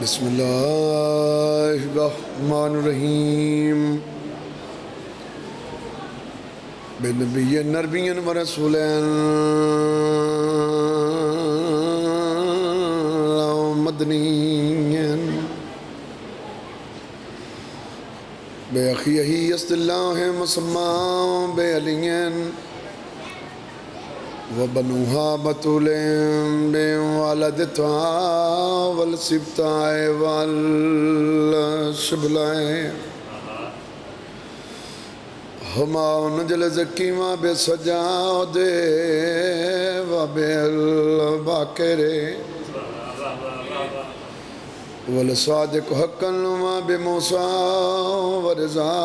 بسم اللہ الرحمن الرحیم بے نبی نربین و رسولین مدنین بے اخیہی اسد اللہ مسمع بے علین وبنوها بطولهم بوالدتها والسبتاء والشبلاء هما نجل زكيما بسجاد وبالباكر والصادق حقا وما بموسى ورزا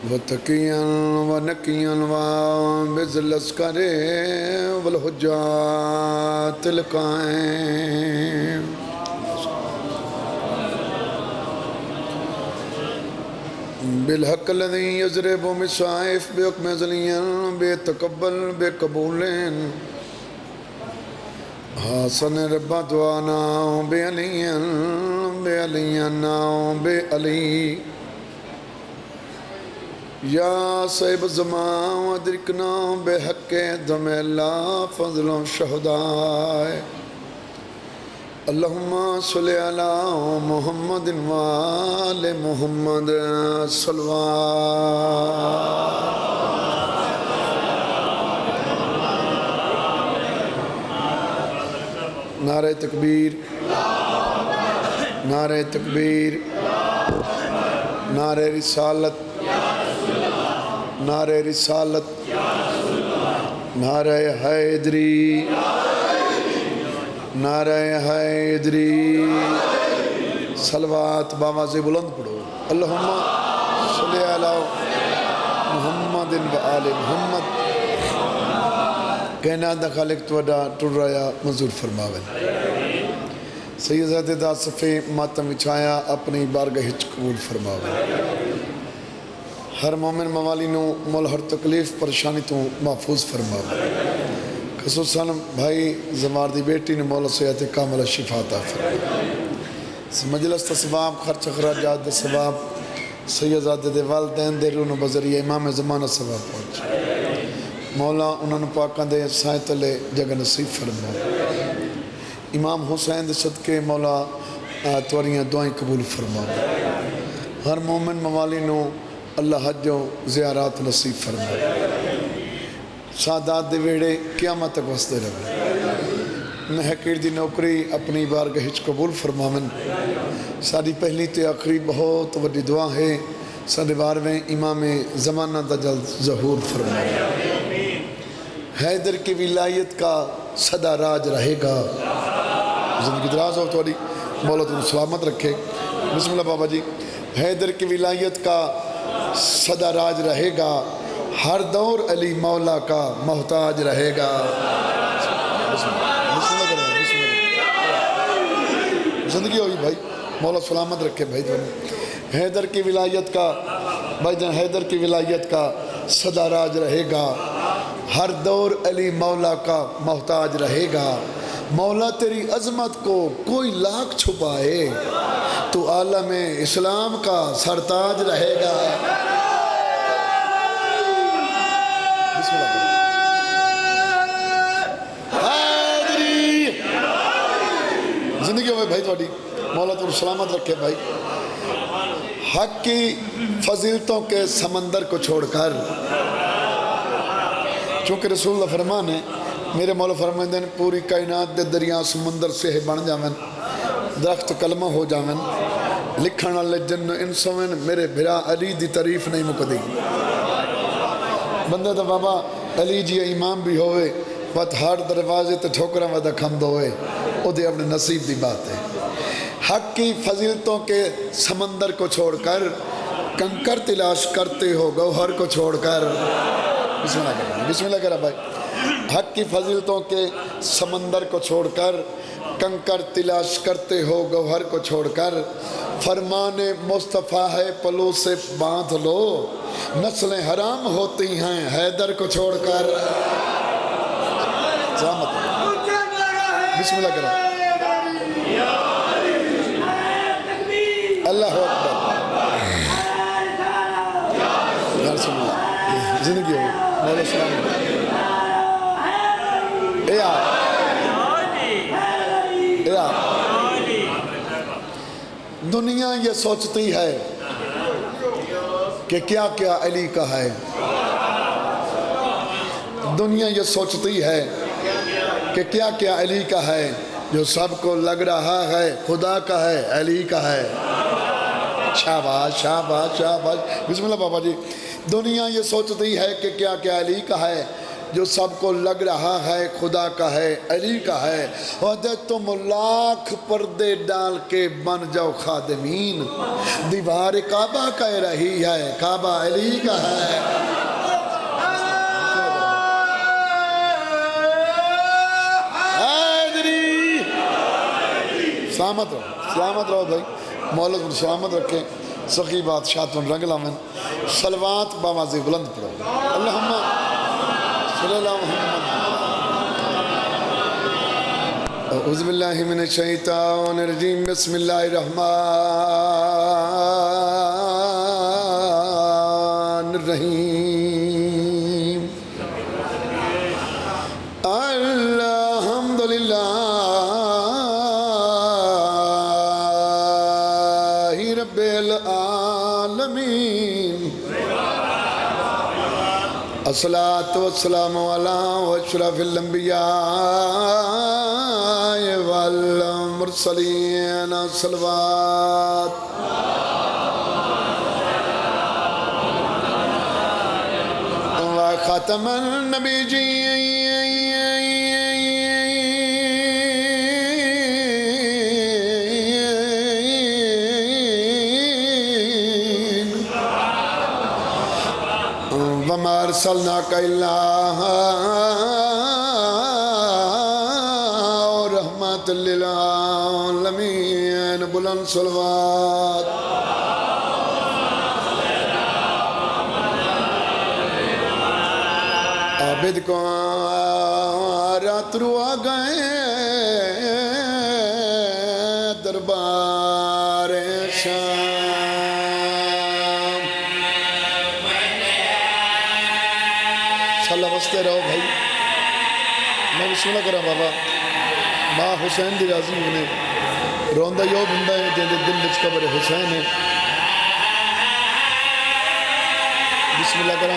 وتقيا ونقيا وبذل الأسكار والحجات القائم بالحق الذي يضرب بالسيف بحكم أزليا بيتقبل بقبول حسن رب دعانا بعليا بعلي یا صاحب الزمان ودرکنا بحق دم اللہ فضل و شہداء اللہم صلی علی محمد وآل محمد صلوات نعرہ تکبیر نعرہ تکبیر نعرہ رسالت نعرہ رسالت نعرہ حیدری نعرہ حیدری صلوات باواز بلند پڑھو اللہم صلی علی محمد و آل محمد کہنا دا خالق توڑا ٹر رہا منظور فرماویں سیدت دا صفے ماتم اچھایا اپنی بارگاہ قبول فرماویں ہر مومن موالی نو مول ہر تکلیف پریشانی تو محفوظ فرماوے خصوصاً بھائی زمار دی بیٹی نے مولا صحت کامل شفا عطا فرماوے مجلس تا ثواب خرچ اخراجات دے ثواب سیدزادے دے والدین دے رونو بذریعہ امام زمانہ ثواب پہنچ مولا انہوں نے پاکاں دے سائے تلے جگہ نصیب فرماوے امام حسین دے صدقے مولا توریاں دعائیں قبول فرماوے ہر مومن موالی نو اللہ حج و زیارات نصیب فرمائے سعادات دے ویڑے قیامت تک وستے رہے محقیر دی نوکری اپنی بارگاہ قبول فرماون ساری پہلی تے آخری بہت وڈی دعا ہے سارے بارویں امام زمانہ دا جلد ظہور فرمائے حیدر کی ولایت کا صدا راج رہے گا زندگی دراز ہو توڑی مولا تم سلامت رکھے بسم اللہ بابا جی حیدر کی ولایت کا صدا راج رہے گا ہر دور علی مولا کا محتاج رہے گا زندگی ہوئی بھائی مولا سلامت رکھے بھائی حیدر کی ولایت کا بھائی جان حیدر کی ولایت کا صدا راج رہے گا ہر دور علی مولا کا محتاج رہے گا مولا تیری عظمت کو کوئی لاکھ چھپائے تو عالم اسلام کا سرتاج رہے گا بسم اللہ حیدری زندگی ہوئے بھائی توڑی مولا تو سلامت رکھے بھائی حق کی فضیلتوں کے سمندر کو چھوڑ کر چونکہ رسول اللہ فرمان ہے میرے مولا فرمان دیں پوری کائنات دے دریا سمندر سے بن جاویں درخت کلمہ ہو جاویں لکھن والے جن انسویں میرے بھرا علی دی تعریف نہیں مکدی بندہ تو بابا علی جی امام بھی ہوئے بات ہر دروازے تے ٹھوکراں ودا کھمد ہوئے او دے اپنے نصیب دی بات ہے حق کی فضیلتوں کے سمندر کو چھوڑ کر کنکر تلاش کرتے ہو گوہر کو چھوڑ کر بسم اللہ کرا بھائی حق کی فضیلتوں کے سمندر کو چھوڑ کر کنکر تلاش کرتے ہو گوہر کو چھوڑ کر فرمان مصطفیٰ ہے پلو سے باندھ لو نسلیں حرام ہوتی ہیں حیدر کو چھوڑ کر بسم اللہ کرو اللہ اکبر یا رسول اللہ زندگی ہو مولا سلام اے آپ دنیا یہ سوچتی ہے کہ کیا کیا علی کا ہے دنیا یہ سوچتی ہے کہ کیا کیا علی کا ہے جو سب کو لگ رہا ہے خدا کا ہے علی کا ہے شاباش شاباش شاباش بسم اللہ بابا جی دنیا یہ سوچتی ہے کہ کیا کیا علی کا ہے جو سب کو لگ رہا ہے خدا کا ہے علی کا ہے اور تم لاکھ پردے ڈال کے بن جاؤ خادمین دیوار کعبہ کہہ رہی ہے کعبہ علی کا ہے سلامت رہو بھائی مولد بن سلامت رکھیں سخی بات شاتون رنگ لامن صلوات بامازی بلند پڑھو اللہم صلی اللہ محمد اعوذ باللہ من الشیطان الرجیم بسم اللہ الرحمن الرحیم الحمدللہ رب العالمین الصلاة والسلام علی اشرف الانبیاء والمرسلین صلوات وخاتم النبیین وما ارسلناک الا رحمت للعالمین بلند صلوات عابد کو رات رو آ گئے دربار شام انشاءاللہ وستے رہو بھائی میں بسم اللہ کرا بابا ماں حسین دی راضی ہونے روندہ یو بندہ ہے جن دل بچ قبر حسین ہے بسم اللہ کرا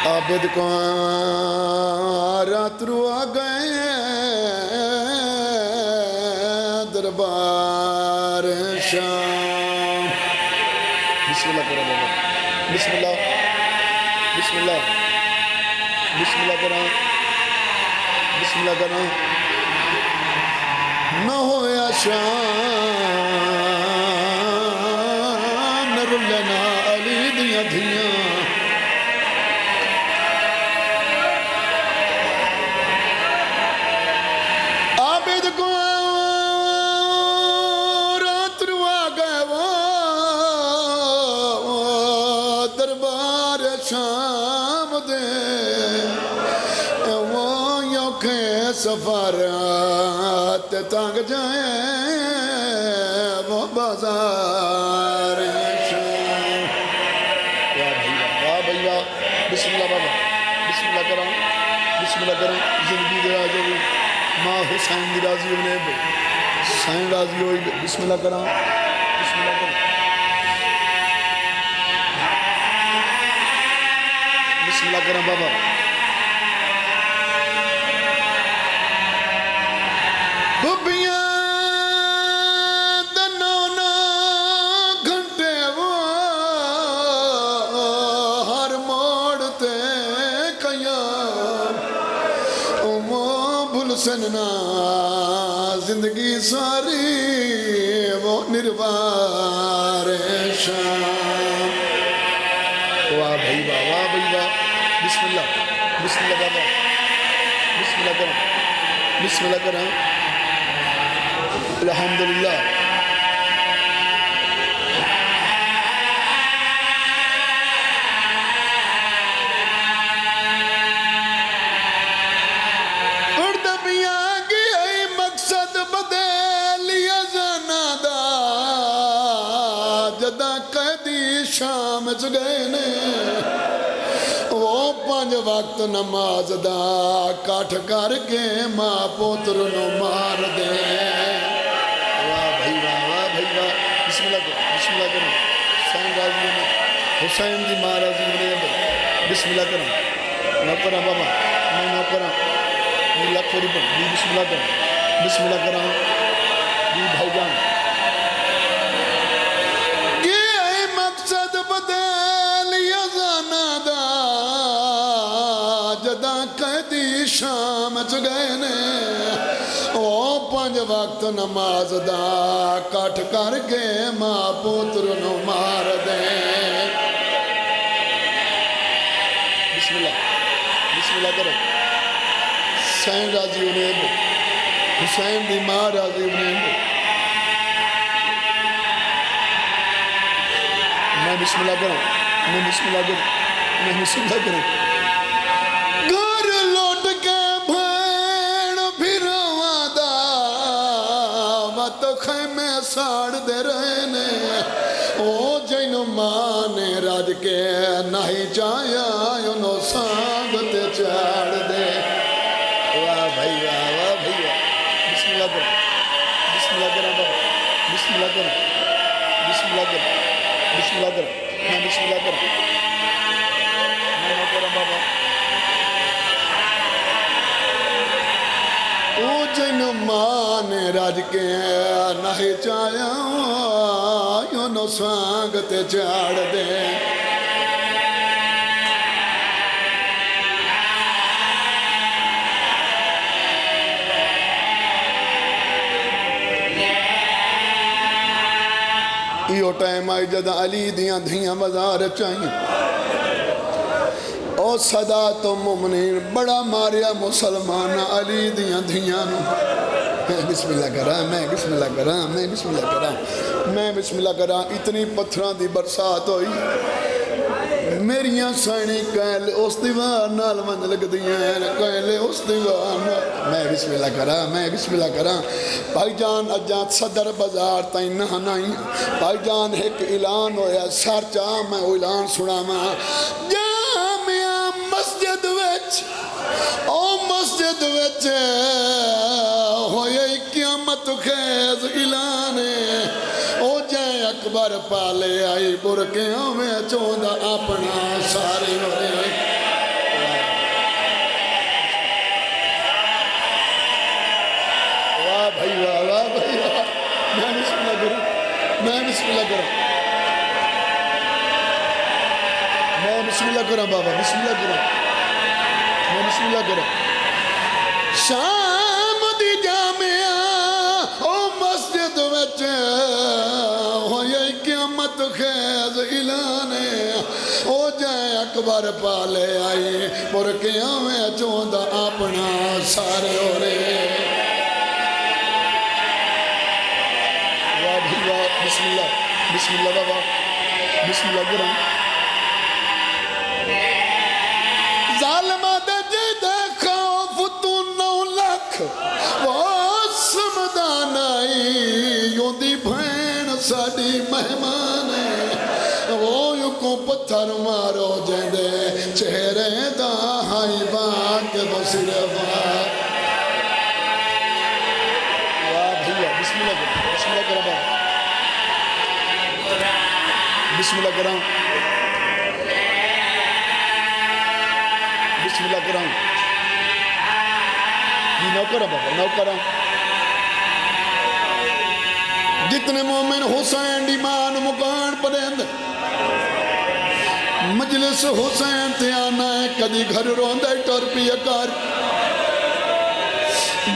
عابد کو رات رو آ گئے دربار شام بسم اللہ کرا بابا بسم اللہ بسم اللہ بسم اللہ کرا بسم اللہ کرا نہ ہویا شام نہ رلنا علی دیاں دھیاں عابد کو رات رو آ گئے وہ دربار شام دے وہ یوکھے سفارات تانگ جائیں وہ بازار شام واہ بھیا بسم اللہ بابا بسم اللہ کرام بسم اللہ کرام زندگی دے آجو ماں حسین دی راضی ہونے حسین راضی ہوئی بسم اللہ کرام بسم اللہ کرام بسم اللہ کرام بابا ببیاں دنونا گھنٹے وہ ہر موڑتے قیام وہ بھول سننا زندگی ساری وہ نروار شام واہ بھائی واہ واہ بھائی واہ بسم اللہ بابا بسم اللہ کرم بسم اللہ کرم الحمدللہ شام چ گئے نے وہ 5 وقت نماز دا کٹھ کر کے ماں پوتر نو مار دے واہ بھائی واہ واہ بھائی واہ بسم اللہ کرو حسین راضی نے حسین دی ماں راضی نے بسم اللہ کرو نوکرا بابا میں نوکرا لاکھ بسم اللہ کرو بسم اللہ کرو جی بھائی جان یہ مقصد بدل یزانا دا جدا قیدی شام چ گئے نے وہ 5 وقت نماز دا کٹھ کر کے ماں پوتر نو مار دے بسم اللہ کرو حسین راضی انہیں حسین دی ماں راضی انہیں میں بسم اللہ کروں گھر لوٹ کے بھین پھروا دا وط خیمے ساڑ دے رہے نے او جن ماں نے راج کے نہیں چاہیا انہوں سانگت چاڑ دے واہ بھائی واہ بھائی واہ بسم اللہ کرو بابا بسم اللہ کرو میں بسم اللہ کرو میں نہ کروں بابا او جن ماں نے راج کے نہیں چاہیا انہوں سانگت چاڑ دے یہ ٹائم آئی جدہ علی دیاں دھیاں بازار چاہیے او صدا تو مومنین بڑا ماریا مسلمان علی دیاں دھیاں نو میں بسم اللہ کرا اتنی پتھران دی برسات ہوئی میریاں سائنی کہل اس دیوار نال من لگ دیاں کہل اس دیوار نال میں بسم اللہ کرا بھائی جان اجان صدر بازار تائیں نہ نائیں بھائی جان ایک اعلان ہویا سار چاہ میں اعلان سنا ماں جامعہ مسجد وچ او مسجد وچ ہویا قیامت خیز اعلان او جائے اکبر پالے آئی برکیاں میں چوندہ اپنا سارے ہوئے واہ بھائی واہ میں بسم اللہ کروں بابا بسم اللہ کروں شام دی جامعہ او مسجد وچ ہوئے قیامت خیز اعلان او جائے اکبر پالے آئی برکیاں میں چوندہ اپنا سارے ہو رہے واہ بھی واہ بسم اللہ بابا بسم اللہ کروں ظالمہ دے جدے خوف تو 9 لاکھ وہ سمدان آئی یوں دی بھین ساڑی مہمان ہے وہ یوں کو پتھر مارو جیندے چہرے دا ہائی باک وہ صرف واہ بھیا بسم اللہ کرو بابا بسم اللہ کرو نوکرہ بابا نوکرہ جتنے مومن حسین دی مان مکان پڑھیں مجلس حسین تے آنا ہے کدی گھر روندہ ٹور پیا کر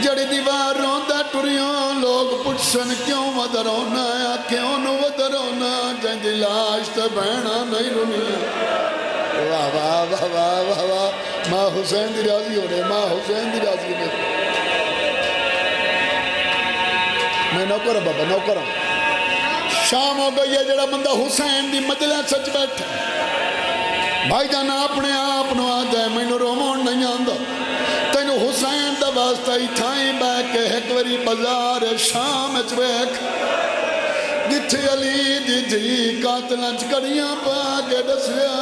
جڑی دیوار روندہ ٹوریوں لوگ پچھن کیوں ودرونا ہے کیوں نو ودرونا جن دی لاش تے بہنا نہیں رونی واہ واہ واہ واہ واہ واہ ماں حسین دی راضی ہو رہے میں نوکر بابا نوکر شام ہو گئی ہے جڑا بندہ حسین دی مجلے سچ بیٹھا بھائی جانا اپنے آپ نو آ جائے میں نو رومون نہیں آندہ تینو حسین دا واسطہ ہی تھائیں بیک ایک وری بازار شام اچ بیک جتھے علی دی دھی قاتلاں کڑیاں پا کے دسیا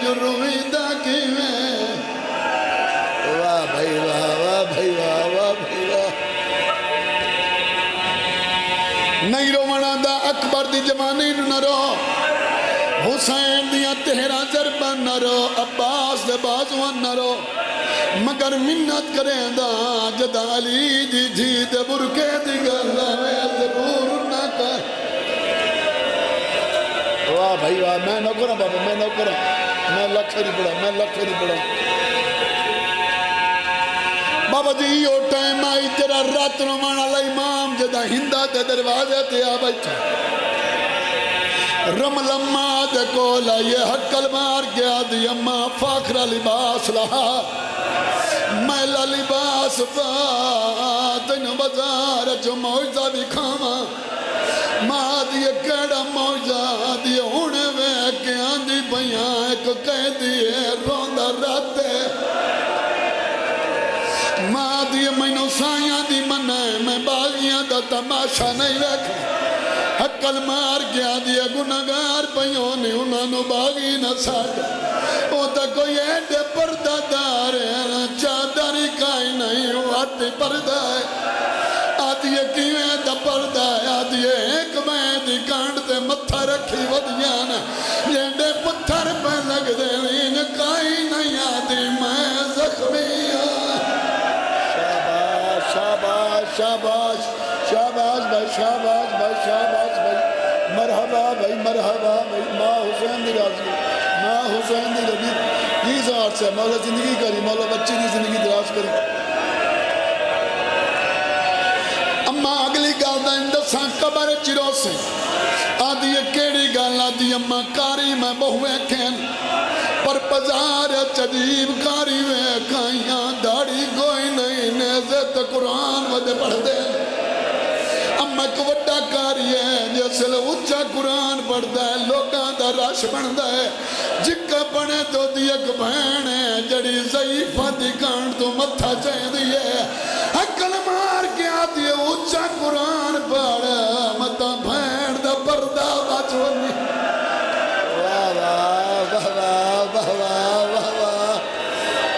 جو رویندہ کیویں واہ بھائی واہ واہ بھائی واہ واہ بھائی واہ نہیں رونا دا اکبر دی جوانی نہ رو حسین دیاں تہرا ضرباں نہ رو عباس دے بازواں نہ رو مگر منت کریں دا جدا علی دی دھی دے برکے دی گلا میں ضرور نہ کر واہ بھائی واہ میں نہ کروں بابا میں نہ کروں میں لکھ نہیں پڑھا بابا جی یہ ٹائم آئی تیرا رات روان والا امام جدا ہندا تے دروازے تے آ بیٹھا رمل اماں دے کولا یہ حقل مار گیا دی اماں فاخرہ لباس لہا میلا لباس پا تین بازار جو موجزہ بھی کھاما ماں دیئے کیڑا موجزہ دیئے ہونے میں کہ آندھی بیاں ایک کہہ دیئے روندہ راتے ماں دیئے مینوں سائیاں دی منائے میں باغیاں دا تماشا نہیں رکھا حقل مار گیا دیئے گناہگار پیوں نے انہوں نے باغی نہ ساڑھا او تا کوئی ایڈے پردہ دار ہے چادری کائی نہیں آتی پردہ ہے آتی کیویں دا پردہ ہے آتی ایک میں دی کانڈ تے متھا رکھی ودیانا یہ دے پتھر پہ لگ دے لین کائی نہیں آتی میں زخمی شاباش شاباش شاباش بھائی شاباش بھائی شاباش بھائی مرحبا بھائی ماں حسین دی راضی ماں حسین دی ربی یہ ذات سے مولا زندگی کری مولا بچی دی زندگی دراز کری اماں اگلی گال دا اندساں قبر چرو سے آدھی کیڑی گال آدھی اماں کاری میں بہوے کھین پر پزار چدیب کاری میں کھائیاں داڑی کوئی نہیں نیزت قرآن ودے پڑھ دے اماں کو وڈا کاری ہے جیسے اچھا قرآن پڑھتا ہے لوگاں دا راش بندا ہے جکا پڑھے تو دی ایک بہن ہے جڑی ضعیفہ دی کانڈ تو متھا چاہے دیئے حقل مار کے آتی ہے اچھا قرآن پڑھ متا بہن دا پردہ بچونی واہ واہ واہ واہ واہ واہ واہ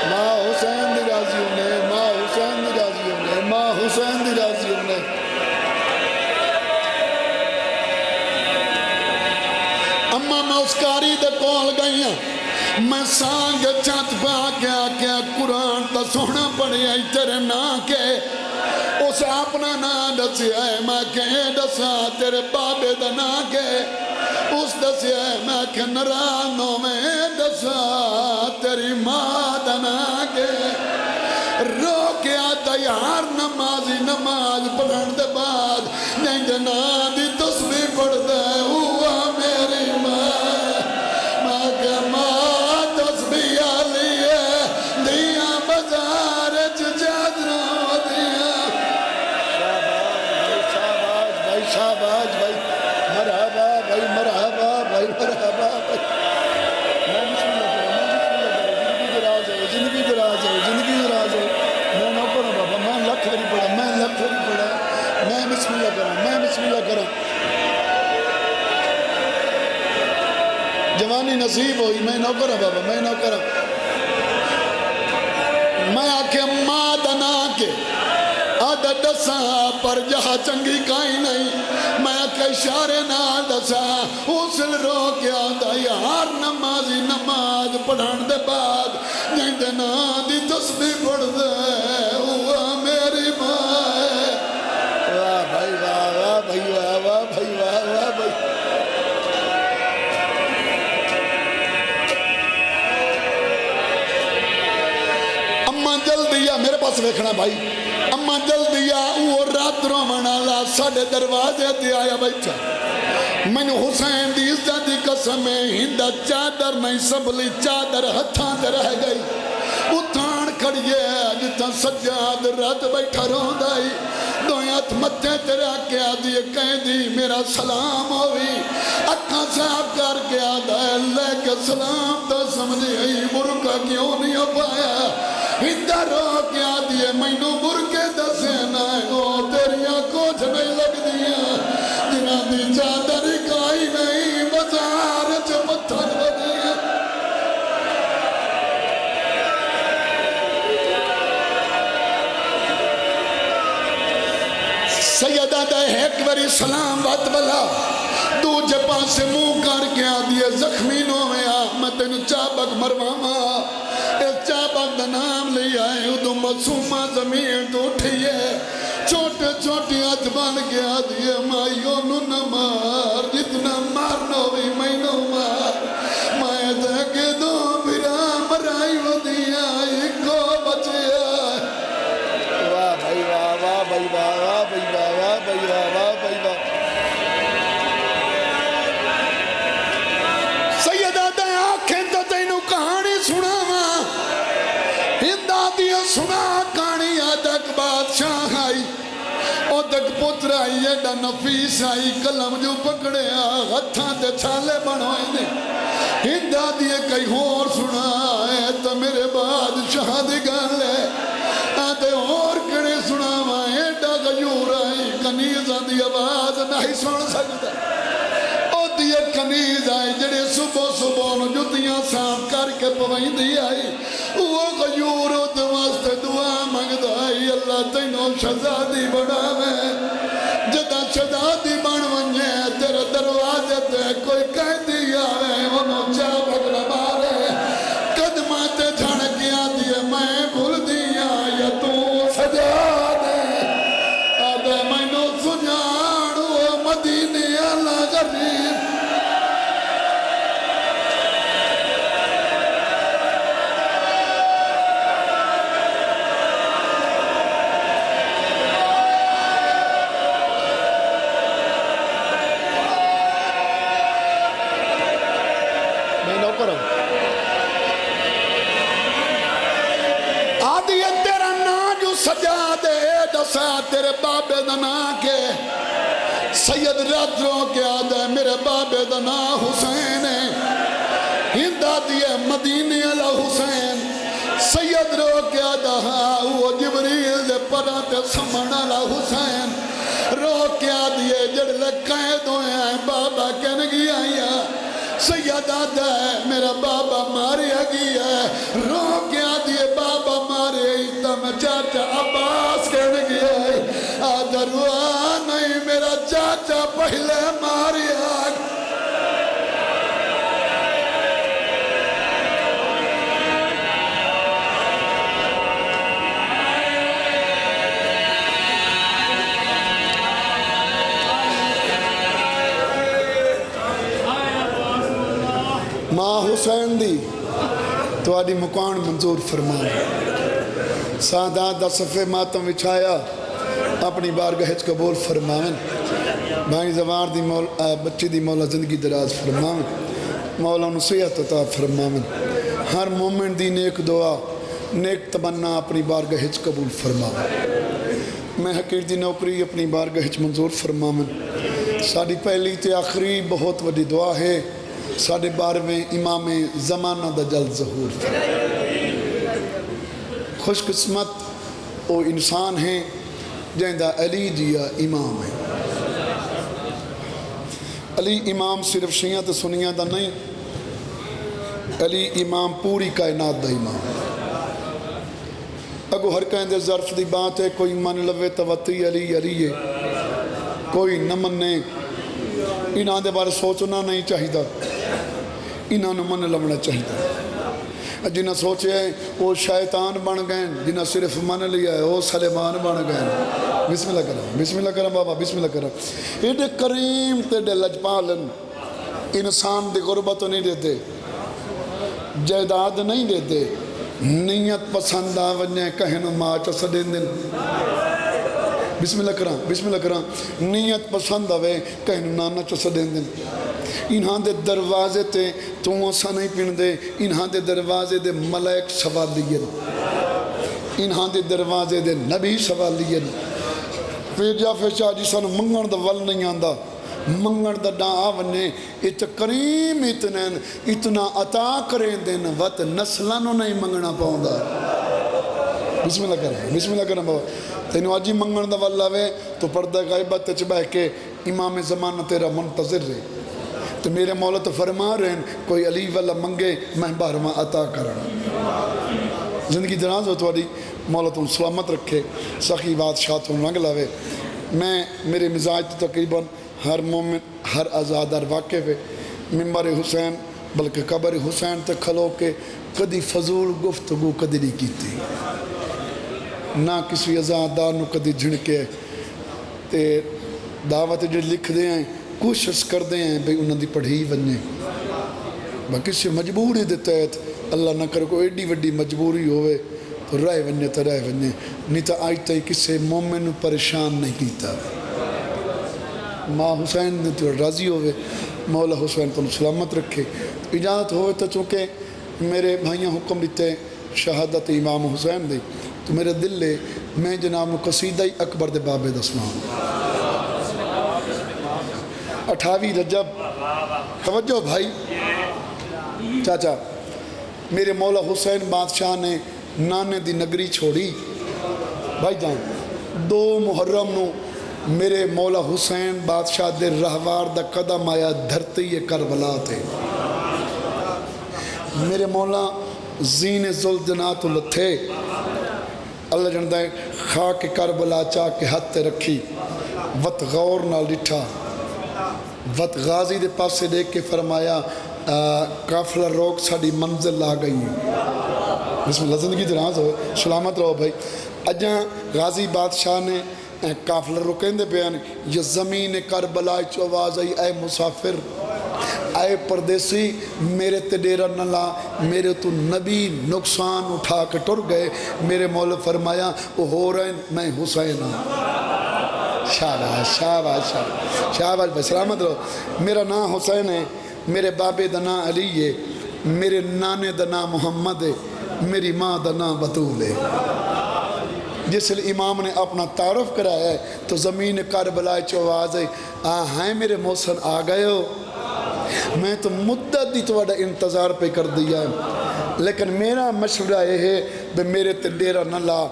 ماں حسین دی راضی ہونے ماں حسین دی راضی ہونے ماں حسین دی راضی ہونے اماں میں اس کاری دے کول گئیاں میں سانگ چات پا کیا قرآن تا سونا پڑی آئی تیرے نا کے اس اپنا نا دسی آئے میں کہ دسا تیرے بابے دا نا کے اس دسی آئے میں کہ نرانوں میں دسا تیری ماں دا نا کے رو کے آتا یار نمازی نماز پڑھن دے بعد نہیں جنا دی تسبیح پڑھ دے ہوا میری ماں کہ ماں تسبیح آلی ہے دیا بزار چادروں دیا شاباش بھائی شاباش بھائی مرحبا بھائی مرحبا بھائی مرحبا بھائی زندگی دراز ہے زندگی دراز ہے میں نہ پڑھوں بابا میں لکھ نہیں پڑھا میں بسم اللہ کروں جوانی نصیب ہوئی میں نہ کروں بابا میں نہ کروں میں آکے ماں دنا کے آدھا دسا پر جہاں چنگی کائی نہیں میں آکے اشارے نہ دسا اسل رو کے آدھا یار نمازی نماز پڑھان دے بعد نہیں دینا دی تسبیح پڑھ دے ہوا میری ماں واہ بھائی واہ بھائی واہ بھائی واہ بھائی اماں جلدی ہے میرے پاس دیکھنا بھائی اماں جلدی ہے وہ رات رومنا لا ساڑھے دروازے تے آیا بیٹھا میں نے حسین دی عزت دی قسم ہندہ چادر نہیں سبلی چادر ہتھاں دے رہ گئی اتھان کھڑیے جتا سجاد رات بیٹھا رون دائی دویات متے تیرے آکے آدھیے کہیں دی میرا سلام ہوئی اکھاں صاحب کر کے آدھا ہے لے کے سلام تو سمجھے ہی برکہ کیوں نہیں ہو پایا ہندہ رو کے آدھیے مینو برکے دسے نائے گو تیریاں کچھ نہیں لگ دیا جنہ دی سیدہ ایک باری سلام بات بلا دوجے پاسے منہ کر کے آدھیے زخمی نو میں میں تینو چابک مرواما اس چابک دا نام لے آئے ادو معصومہ زمین تو اٹھئیے چھوٹے چھوٹے ہاتھ بن کے آدھیے مائیوں نو نہ مار جتنا مارنا ہوئی میں نو مار میں دیکھے دو میرا مرائی وہ دیا ایک کو بچے آئے واہ بھائی واہ واہ بھائی واہ واہ بھائی واہ واہ بھائی واہ واہ بھائی واہ سیدہ دے آنکھیں تو تینو کہانی سنا ماں ہندہ دیا سنا کہانی آدھک بادشاہ آئی او تک پتر آئی ایڈا نفیس آئی کلم جو پکڑے ہتھاں تے چھالے بنوائے نے ہندہ دیے کئی اور سنا ہے تو میرے بادشاہ دی گل ہے آدھے اور کڑے سنا ہے ایڈا غیور آئی کنیزہ دی آواز نہیں سن سکتا او دیے کنیز آئی جڑے صبح صبح نو جتیاں صاف کر کے پوائیں دی آئی وہ غیور او دوست دعا مانگدا آئی اللہ تینوں شہزادی بڑا میں جدا شہزادی بن ونجے تیرے دروازے تے کوئی قیدی آوے انہوں چابک نہ مارے قدمہ تے جھڑ کے آدھیے میں بھول دیا یا تو سجا دے آدھے میں نو سجاڑو مدینے اللہ غریب سجا دے دسا تیرے بابے دنا کے سید راتروں کے آدھے میرے بابے دنا حسین ہے ہندہ دیے مدینے علی حسین سید رو کے آدھا وہ جبریل دے پراتے سمن علی حسین رو کے آدھے جڑ لکھائے دوئے ہیں بابا کہنگی آیا سید آدھا ہے میرا بابا ماریا گیا ہے رو کے آدھے بابا مارے تم چاچا عباس کہنے گیا ہے آدھا روا نہیں میرا چاچا پہلے ماریا ماں حسین دی تو آدھی مکان منظور فرمائیں سادات دا صفحے ماتم وچھایا اپنی بارگاہ قبول فرمائیں بھائی زوار دی بچی دی مولا زندگی دراز فرمائیں مولا نصیحت عطا فرمائیں ہر مومن دی نیک دعا نیک تمنا اپنی بارگاہ قبول فرمائیں میں حقیر دی نوکری اپنی بارگاہ منظور فرمائیں ساڑھی پہلی تے آخری بہت وڈی دعا ہے ساڑھے بارویں امام زمانہ دا جلد ظہور خوش قسمت وہ انسان ہیں جہاں علی جیا امام ہے علی امام صرف شیعہ تے سنیہ دا نہیں علی امام پوری کائنات دا امام اگو ہر کہیں دے ظرف دی بات ہے کوئی من لوے توتی علی علی ہے کوئی نہ مننے انہاں دے بارے سوچنا نہیں چاہیدہ انہاں نے من لمنا چاہیدہ جنہاں سوچے ہیں وہ شیطان بن گئے جنہاں صرف من لیا ہے وہ سلیمان بن گئے بسم اللہ کرم بابا بسم اللہ کرم ایڈے کریم تیڈے لجپالن انسان دے غربت نہیں دیتے جائیداد نہیں دیتے نیت پسند آونجے کہنو ماچا سدین دن بسم اللہ کرام نیت پسند آوے کہنو نانا چا سدین دن انہاں دے دروازے تے تو اسا نہیں پین دے انہاں دے دروازے دے ملائک سوال لین انہاں دے دروازے دے نبی سوال لین فیجا فیچا جسانو منگن دا ول نہیں آندہ منگن دا ڈا آونے ات کریم اتنا عطا کریں دین وقت نسلانو نہیں منگنا پاؤں دا بسم اللہ کرم بابا تینو آجی منگن دا ول آوے تو پردہ غائبت چبہ کے امام زمانہ تیرا منتظر رہے تو میرے مولا تو فرما رہے ہیں کوئی علی والا منگے میں بارما عطا کرنا زندگی دراز ہو تو مولا تم سلامت رکھے سخی بادشاہ تم رنگ لاوے میں میرے مزاج تو تقریباً ہر مومن ہر آزادار واقف ہے ممبر حسین بلکہ قبر حسین تے کھلو کے کدی فضول گفتگو کدی نہیں کیتی نہ کسی آزادار نو کدی جھڑکے تے دعوت جو لکھ دے ہیں کوشش کر دے ہیں بھئی انہوں دی پڑھی وننے باقی سے مجبوری دیتا ہے اللہ نہ کرے کوئی ایڈی وڈی مجبوری ہوئے تو رائے وننے تو رائے وننے نہیں تو آج تک کسی مومن پریشان نہیں کیتا ماں حسین نے تو راضی ہوئے مولا حسین تو سلامت رکھے اجازت ہوئے تو چونکہ میرے بھائیاں حکم دیتے شہادت امام حسین دے تو میرے دل لے میں جناب قصیدہ اکبر دے بابے دسماں 28 رجب توجہ بھائی چاچا میرے مولا حسین بادشاہ نے نانے دی نگری چھوڑی بھائی جان 2 محرم نو میرے مولا حسین بادشاہ دے رہوار دا قدم آیا دھرتی کربلا تھے میرے مولا زین زلجنات لتھے اللہ جاندہ ہے خاک کربلا چاہ کے ہاتھ تے رکھی وط غور نہ لٹھا وط غازی دے پاس سے دیکھ کے فرمایا قافلہ روک ساڑی منزل آ گئی بسم اللہ زندگی دراز ہوئے سلامت رہو بھائی اجاں غازی بادشاہ نے قافلہ رکیں دے بیان یہ زمین کربلا چواز آئی اے مسافر اے پردیسی میرے تے ڈیرہ نہ لا میرے تو نبی نقصان اٹھا کے ٹر گئے میرے مولا فرمایا وہ ہو رہے میں حسین شاباش شاباش شاباش شاباش بھائی سلامت رہو میرا نام حسین ہے میرے بابے دا نام علی ہے میرے نانے دا نام محمد ہے میری ماں دا نام بطول ہے جس امام نے اپنا تعارف کرایا ہے تو زمین کربلا چواز ہے ہیں میرے محسن آ گئے ہو میں تو مدت دی تو انتظار پہ کر دیا ہے لیکن میرا مشورہ یہ ہے کہ میرے تے ڈیرہ نہ لا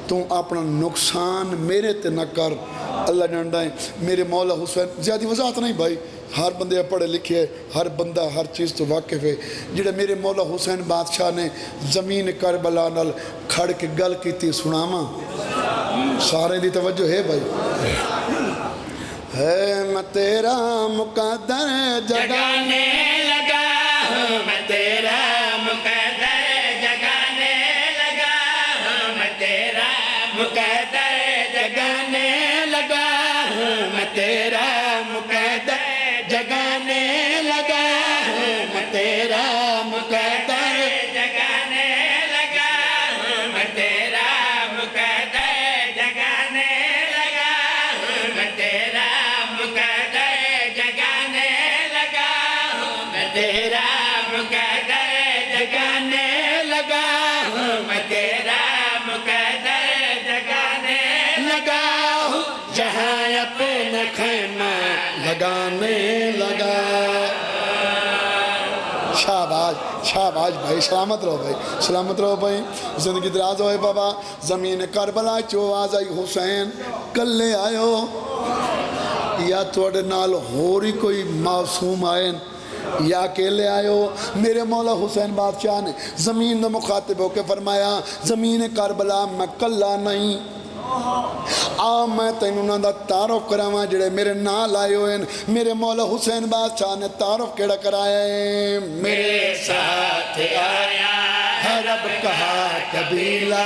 تو اپنا نقصان میرے تے نہ کر اللہ جانتا ہے میرے مولا حسین زیادہ وضاحت نہیں بھائی ہر بندے پڑھے لکھے ہر بندہ ہر چیز تو واقف ہے جڑا میرے مولا حسین بادشاہ نے زمین کربلا نال کھڑ کے گل کی تھی سناما سارے دی توجہ ہے بھائی ہے میں تیرا مقدر جگانے لگا ہوں میں تیرا مقدر جگانے لگا ہوں میں تیرا مقدر جگانے لگا ہوں میں تیرا مقدر جگانے لگا ہوں میں تیرا مقدر جگانے لگا ہوں میں تیرا مقدر جگانے لگا ہوں میں تیرا مقدر جگانے لگا ہوں میں تیرا مقدر جگانے لگا ہوں میں تیرا مقدر جگانے لگا ہوں جہاں اپنا خیمہ لگانے لگا شاباش شاباش بھائی سلامت رہو بھائی سلامت رہو بھائی زندگی دراز ہوئے بابا زمین کربلا چواز آئی حسین کلے آئے یا توڑے نال ہو رہی کوئی معصوم آئے یا اکیلے آئے ہو میرے مولا حسین بادشاہ نے زمین نے مخاطب ہو کے فرمایا زمین کربلا میں کلا نہیں میں تینوں دا تعارف کراواں جڑے میرے نال آئے ہوئے میرے مولا حسین بادشاہ نے تعارف کیڑا کرایا ہے میرے ساتھ آیا ہے رب کہا قبیلہ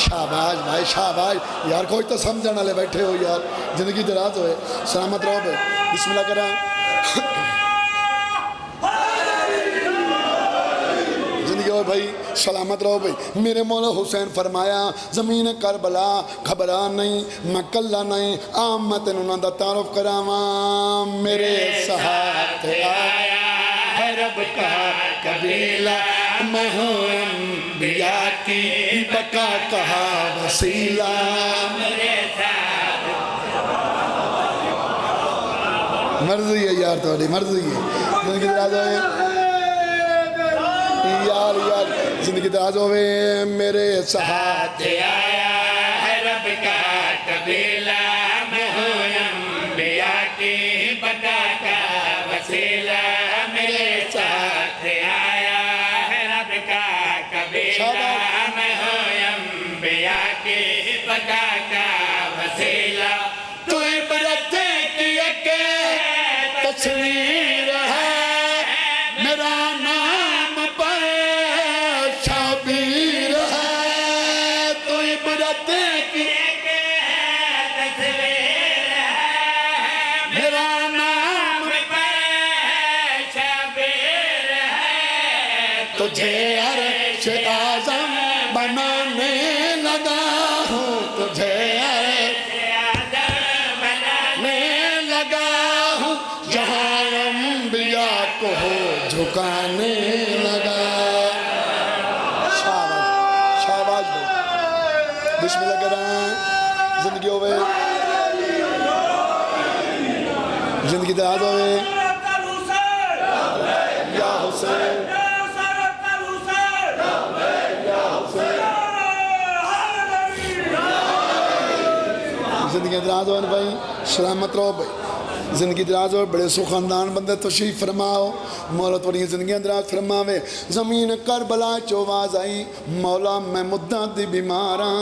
شاباش بھائی شاباش یار کوئی تو سمجھنے والے بیٹھے ہو یار زندگی دراز ہوئے سلامت رہو بھائی بسم اللہ کرا زندگی ہوئے بھائی سلامت رہو بھائی میرے مولا حسین فرمایا زمین کربلا گھبرا نہیں میں کلا نہیں میں تینوں دا تعارف کراواں میرے ساتھ آیا ہے رب کا قبیلہ میں ہوں انبیاء کی بقا کہا وسیلہ میرے ساتھ مرضی ہے یار تھوڑی مرضی ہے زندگی دراز ہوئے یار یار زندگی دراز ہوئے میرے ساتھ آیا ہے رب کا قبیلہ میں ہوں انبیاء کی بقا کا وسیلہ میرے ساتھ آیا ہے رب کا قبیلہ میں ہوں انبیاء کی بقا کا وسیلہ باتیں کی تصویر ہے میرا نام شبیر ہے تجھے عرش اعظم بنانے لگا ہوں تجھے عرش بنانے لگا ہوں جہاں انبیاء کو جھکانے لگا شاباش شاباش بھائی بسم اللہ کریں زندگی ہوئے زندگی دراز ہوئے یا حسین زندگی دراز ہوئے بھائی سلامت رہو بھائی زندگی دراز ہو بڑے سو خاندان بندے تشریف فرماؤ مولا توڑی زندگی دراز فرماوے زمین کربلا چواز آئی مولا میں مدت دی بیماراں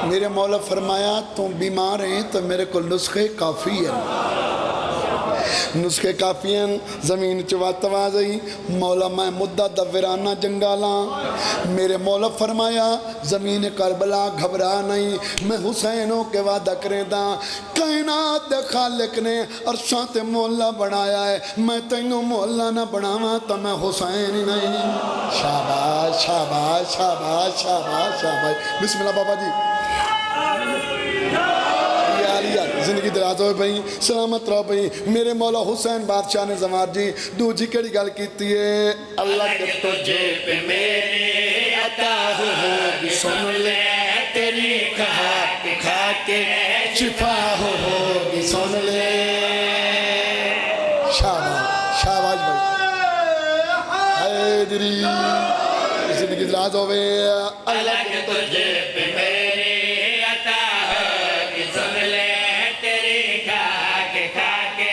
میرے مولا فرمایا تم بیمار ہیں تو میرے کو نسخے کافی ہیں نسخے کافی ہیں زمین چواز آئی مولا میں مدت دویرانہ جنگالاں میرے مولا فرمایا زمین کربلا گھبرا نہیں میں حسینوں کے وعدہ کریں دا کائنات دے خالق نے عرشاں تے مولا بنایا ہے میں تینوں مولا نہ بناواں تو میں حسین ہی نہیں شاباش شاباش شاباش شاباش شاباش بسم اللہ بابا جی زندگی دراز ہوئے بھئی سلامت رہو بھئی میرے مولا حسین بادشاہ نے زمار جی دو جی کڑی گل کیتی ہے اللہ کے تجھے پہ میرے عطا ہوگی سن لے تیری کھا کے شفا ہوگی سن لے شاباش شاباش بھئی حیدری زندگی دراز ہوئے اللہ کے تجھے پہ میرے عطا ہوگی سن لے تیری کھا کے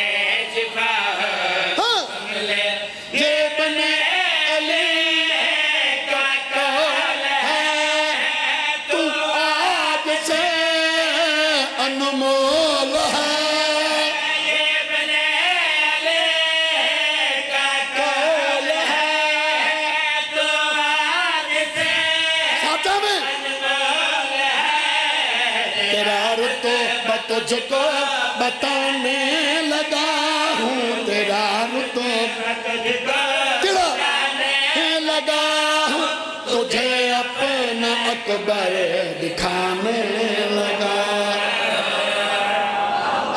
شفا سن لے یہ بنے علی کا کال ہے تو آج سے انمول ہے یہ بنے علی کا کال ہے تو آج سے فاتح میں انمول ہے تیرا رتبہ تجھ کو بتانے لگا ہوں تیرا رتبہ چڑھانے لگا ہوں تجھے اپنا اکبر دکھانے لگا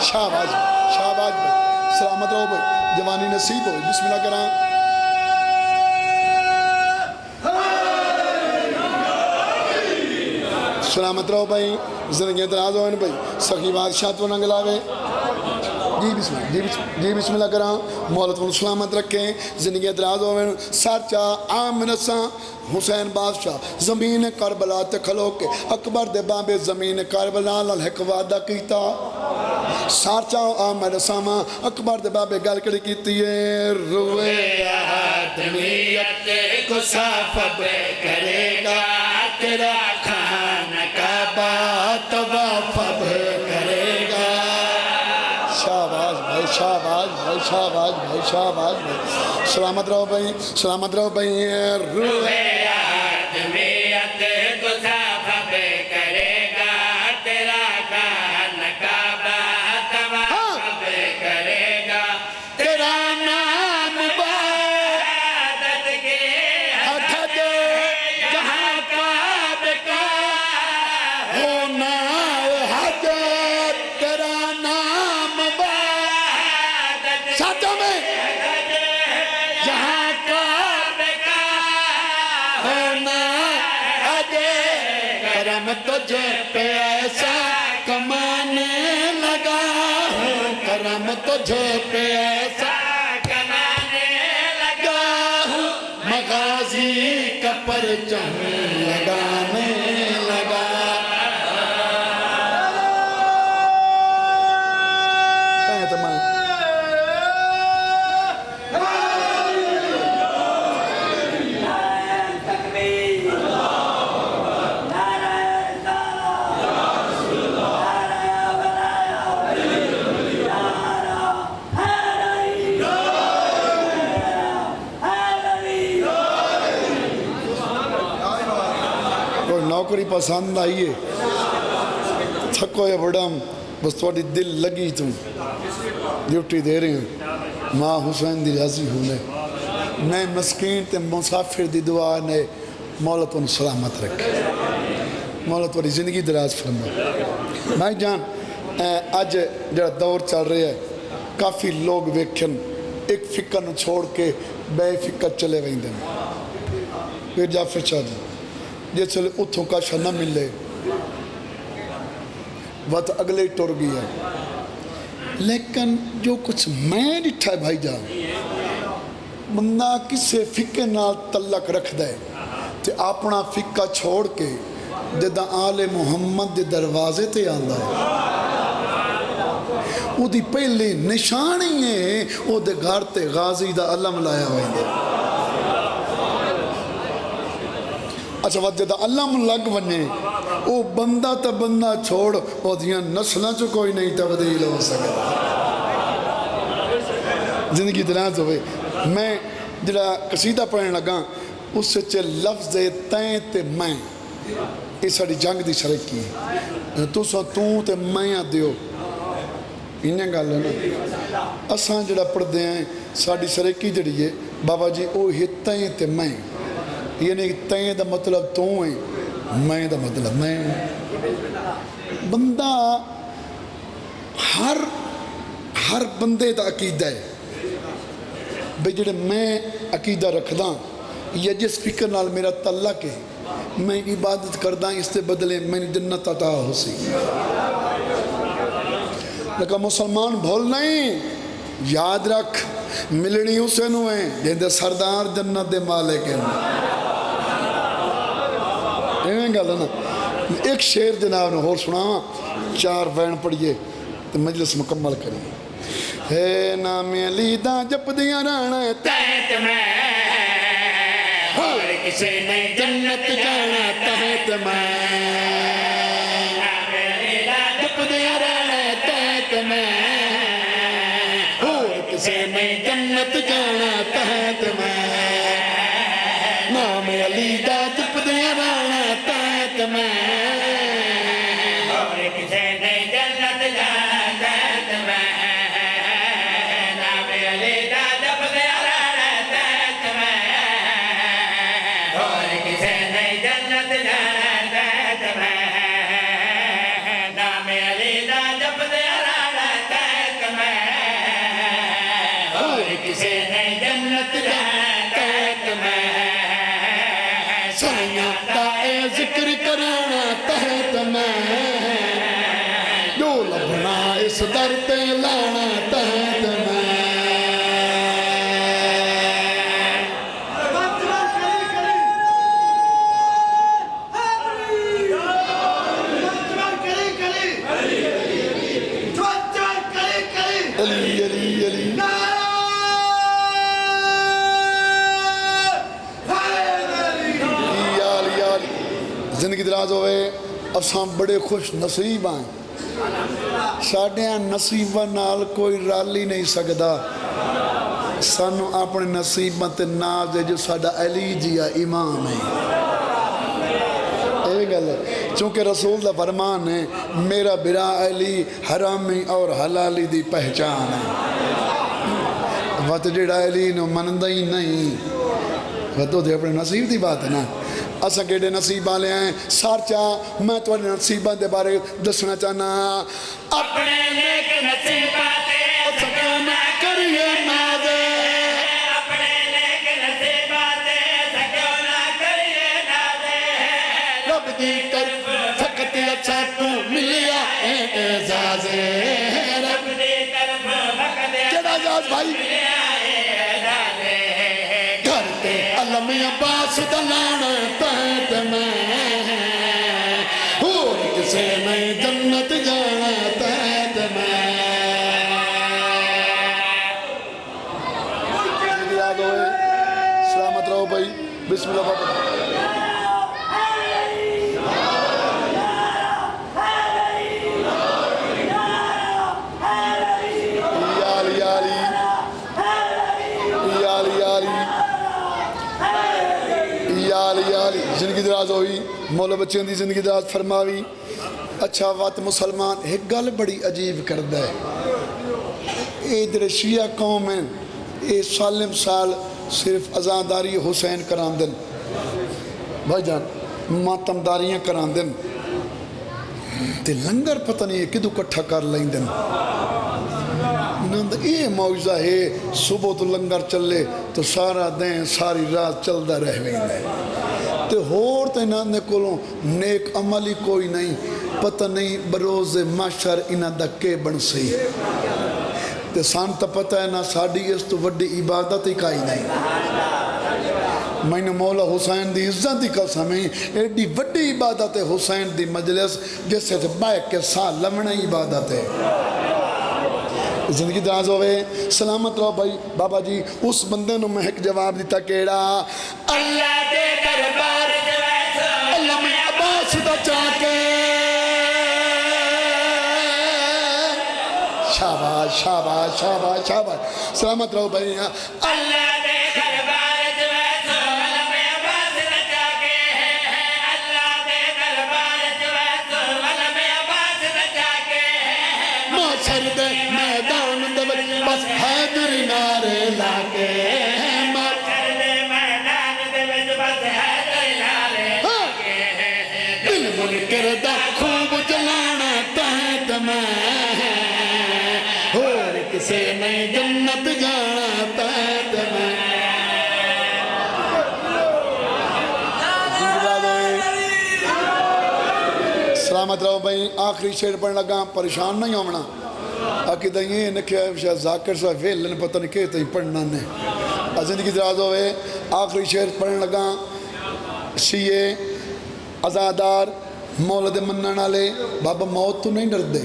شاباش شاباش بھائی سلامت رہو بھائی جوانی نصیب ہوئی بسم اللہ کریں سلامت رہو بھائی زندگی دراز ہوئے بھائی سخی بادشاہ تو ننگ لاوے جی بسم اللہ کریں مولا تو سلامت رکھیں زندگی دراز ہوئے سارچہ عام رساں حسین بادشاہ زمین کربلا تے کھلو کے اکبر دے بابے زمین کربلا للحق وعدہ کیتا سارچہ عام رساں اکبر دے بابے گل کڑی کیتی ہے روئے آدمیت کو صاف کرے گا تیرا خانہ کعبہ طواف کرے گا شاباش بھائی شاباش بھائی شاباش بھائی شاباش بھائی سلامت رہو بھائی سلامت رہو بھائی روئے آدمیت کو صاف کرے گا تیرا خانہ کعبہ طواف کرے گا تیرا نام عبادت کے حد جہاں کعبہ کا ہونا حد تیرا نام عبادت ساتھوں میں جہاں کعبہ کا ہونا حد کرم تجھے پہ ایسا کمانے لگا ہوں کرم تجھے پہ ایسا کمانے لگا ہوں مغازی کا پرچم لگانے لگا کہاں ہے تمام نوکری پسند آئی ہے تھکو یا بڑھام بس تھوڑی دل لگی تم ڈیوٹی دے رہے ہیں ماں حسین دی راضی ہونے میں مسکین تے مسافر دی دعا نے مولا تو سلامت رکھے مولا تو زندگی دراز فرما بھائی جان اج جڑا دور چل رہا ہے کافی لوگ ویکھن ایک فکر نو چھوڑ کے بے فکر چلے ویندے ہیں پھر جعفر شاہ دی جے چلے اتھوں کا شاہ نہ ملے وقت اگلے ٹر گیا لیکن جو کچھ میں ڈٹھا ہے بھائی جان بندہ کسے فکر نال تعلق رکھ دے تے اپنا فکر چھوڑ کے جدہ آل محمد دے دروازے تے آندا ہے وہ دی پہلے نشانی ہے وہ دے گھر تے غازی دا علم لایا ہوئے دے اچھا وقت جدہ علم لگ بنے وہ بندہ تا بندہ چھوڑ وہ دیاں نسلہ چو کوئی نہیں تبدیل ہو سکتا زندگی دراز ہوئے میں جڑا قصیدہ پڑھنے لگا اس سے چل لفظ تین تے میں اس ساڑی جنگ دی شرکی ہے تو سا تو تے میں دیو انہیں گا لینا اساں جڑا پڑھ دے ہیں ساڑی شرکی جڑی ہے بابا جی او ہی تین تے میں یعنی تین دا مطلب تو ہیں میں دا مطلب میں بندہ ہر بندے دا عقیدہ ہے بے جڑے میں عقیدہ رکھ داں یا جس فکر نال میرا تعلق ہے میں عبادت کردہ اس سے بدلے میں جنت عطا ہو سی لیکن مسلمان بھول نہیں یاد رکھ ملنی اسے نویں جن دے سردار جنت دے مالک ہیں ایویں گا لینا ایک شیر جناب نے اور سنا چار بین پڑھئے تو مجلس مکمل کریں ہے نام علی دا جب دیا رانا تحت میں اور کسے نہیں جنت جانا تحت میں جب دیا رانا تحت میں اور کسے نہیں جنت جانا تحت میں نام علی دا جب دیا رانا تحت میں اور کسے نہیں جنت جانا تحت میں نام علی دا جب دیا رانا تحت میں اور کسے نہیں جنت جانا تحت میں نام علی دا جب دیا رانا تحت میں اور کسے نہیں جنت جانا تحت میں سائیاں دا اے ذکر کرانا تحت میں جو لبنا اس در تے لانا تحت میں علی علی علی زندگی دراز ہوئے اساں بڑے خوش نصیب ہیں ساڑھیاں نصیبہ نال کوئی رالی نہیں سکتا سانو اپنے نصیبت ناز ہے جو ساڑھا علی جیا امام ہے ایک گل ہے چونکہ رسول دا فرمان ہے میرا برا علی حرامی اور حلالی دی پہچان ہے وقت جڑا علی نو مندہ ہی نہیں وقت تو دے اپنے نصیب دی بات ہے نا اساں کیڑے نصیب والے ہیں سارچا میں تو نصیبہ دے بارے دسنا چاہنا اپنے نیک نصیبات سکو نہ کریے نازے اپنے نیک نصیبات سکو نہ کریے نازے رب دی طرف فقط اچھا تو ملیا اعزاز رب دی طرف فقط کیڑا اعزاز بھائی گھر تے علم عباس دلانا تحت میں اور کسے میں جنت جانا تحت میں سلامت رہو بھائی بسم اللہ بابا یال یا علی زندگی دراز ہوئی مولا بچیاں دی زندگی دراز فرماوی اچھا وقت مسلمان ایک گل بڑی عجیب کردہ ہے اے در شیعہ قوم ہیں اے سالم سال صرف ازانداری حسین کران دن بھائی جان ماتمداریاں کران دن تے لنگر پتہ نہیں ہے کدو کٹھا کر لیں دن نند اے معجزہ ہے صبح تو لنگر چلے تو سارا دیں ساری رات چلدا رہ ویندے تے ہور تے نند کولوں نیک عملی کوئی نہیں پتہ نہیں بروز محشر انہاں دا کے بن سی تے سان تا پتہ ہے نہ ساڈی اس تو وڈی عبادت ہی کائی نہیں میں نے مولا حسین دی عزت دی قسم ہے ایڈی وڈی عبادت ہے حسین دی مجلس جیسے بائک کے ساتھ لمنا عبادت ہے زندگی دراز ہوئے سلامت رہو بھائی بابا جی اس بندے نو میں ایک جواب دیتا کیڑا اللہ دے دربار اللہ میں عباس دا چاکے شاباش شاباش شاباش شاباش سلامت رہو بھائی اللہ دے دربار علم عباس رچا کے اللہ دے دربار علم عباس رچا کے معاشر دے میدان دے بس حیدر نعرے لاکے مچھر دے میدان دے بس حیدر نعرے لاکے دل منکر دا خوب جلانا تحت میں اور کسے نہیں جنت جانا تحت میں سلامت رہو بھائی آخری شعر پڑھنے لگا پریشان نہیں ہونا عقیدہ یہ نکھیا شاید ذاکر صاحب ویلن پتہ نہیں کہتے ہی پڑھنا نے زندگی دراز ہوئے آخری شعر پڑھنے لگا شیعے ازادار مولد منن والے بابا موت تو نہیں ڈر دے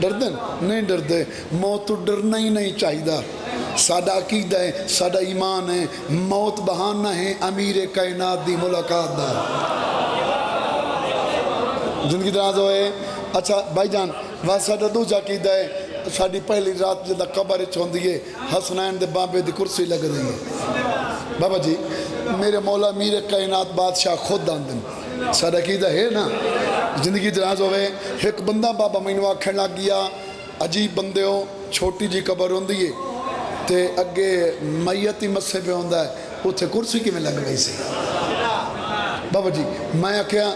نہیں ڈر دے موت تو ڈرنا ہی نہیں چاہیے سادہ عقیدہ ہے سادہ ایمان ہے موت بہانہ ہے امیر کائنات دی ملاقات دا زندگی دراز ہوئے اچھا بھائی جان وہ سادہ دوجہ عقیدہ ہے ساڑی پہلی رات جدہ قبر چھوندی ہے حسنین دے بابے دی کرسی لگ رہی ہے بابا جی میرے مولا امیر کائنات بادشاہ خود آندن سادہ عقیدہ ہے نا زندگی دراز ہوئے ایک بندہ بابا مینو آکھن لگ گیا عجیب بندے ہو چھوٹی جی قبر ہوندی ہے تے اگے میتی مسے پہ ہوندہ ہے اتھے کرسی کی میں لگ رہی سی بابا جی میں کیا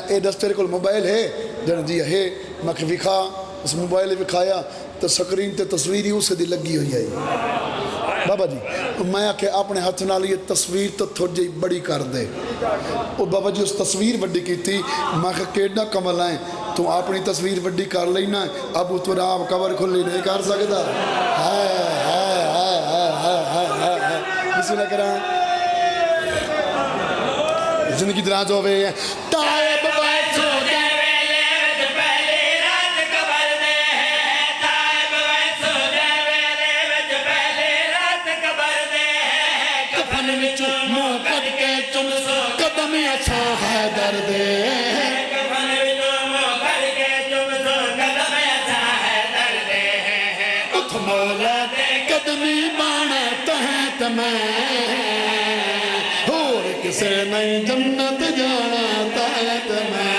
اے دستر کل موبائل ہے جن جی ہے میں کہ وکھا اس موبائل وکھایا تو سکرین تے تصویری اسے دی لگی ہوئی ہے بابا جی میں کہ اپنے ہاتھ نال یہ تصویر تو تھوڑ جی بڑی کر دے اور بابا جی اس تصویر وڈی کی تھی میں کہ کیڑنا کمل آئیں تو اپنی تصویر وڈی کر لینا اب تو آپ کور کھلی نہیں کر سکتا بسم اللہ کرام زندگی دراز ہوئے تائب ویسو دے ویلے وچ پہلی رات قبر دے تائب ویسو دے ویلے وچ پہلی رات قبر دے کفن وچ منہ کٹ کے چم سو قدم اچھا ہے درد کفن وچ منہ کٹ کے چم سو قدم اچھا ہے درد اتھ مولا دے قدمی بانا تحت میں اور کسے نہیں جنت جانا تحت میں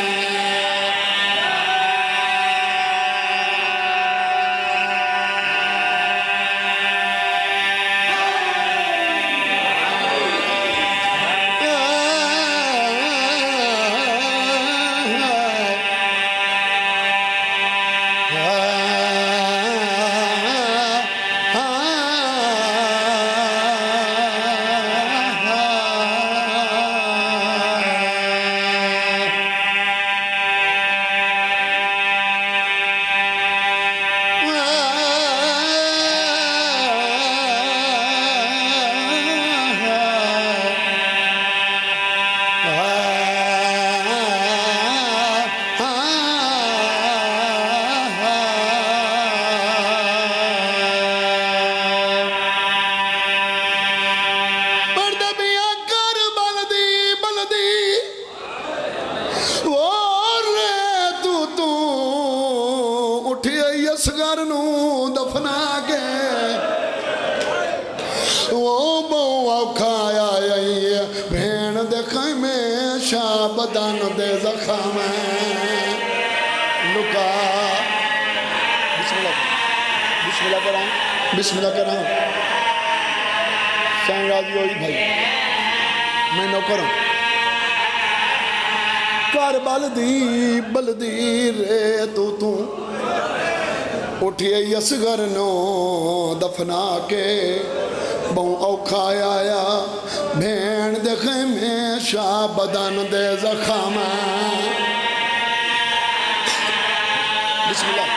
دے خیمے شاہ بدن دے زخم لکا بسم اللہ کرام سین راضی ہوئی بھائی میں نو کروں کار بلدی رے تو اٹھئے یسگر نو دفنا کے بہوں اوکھا آیا بھین دے خیمے شاہ بدن دے زخم بسم اللہ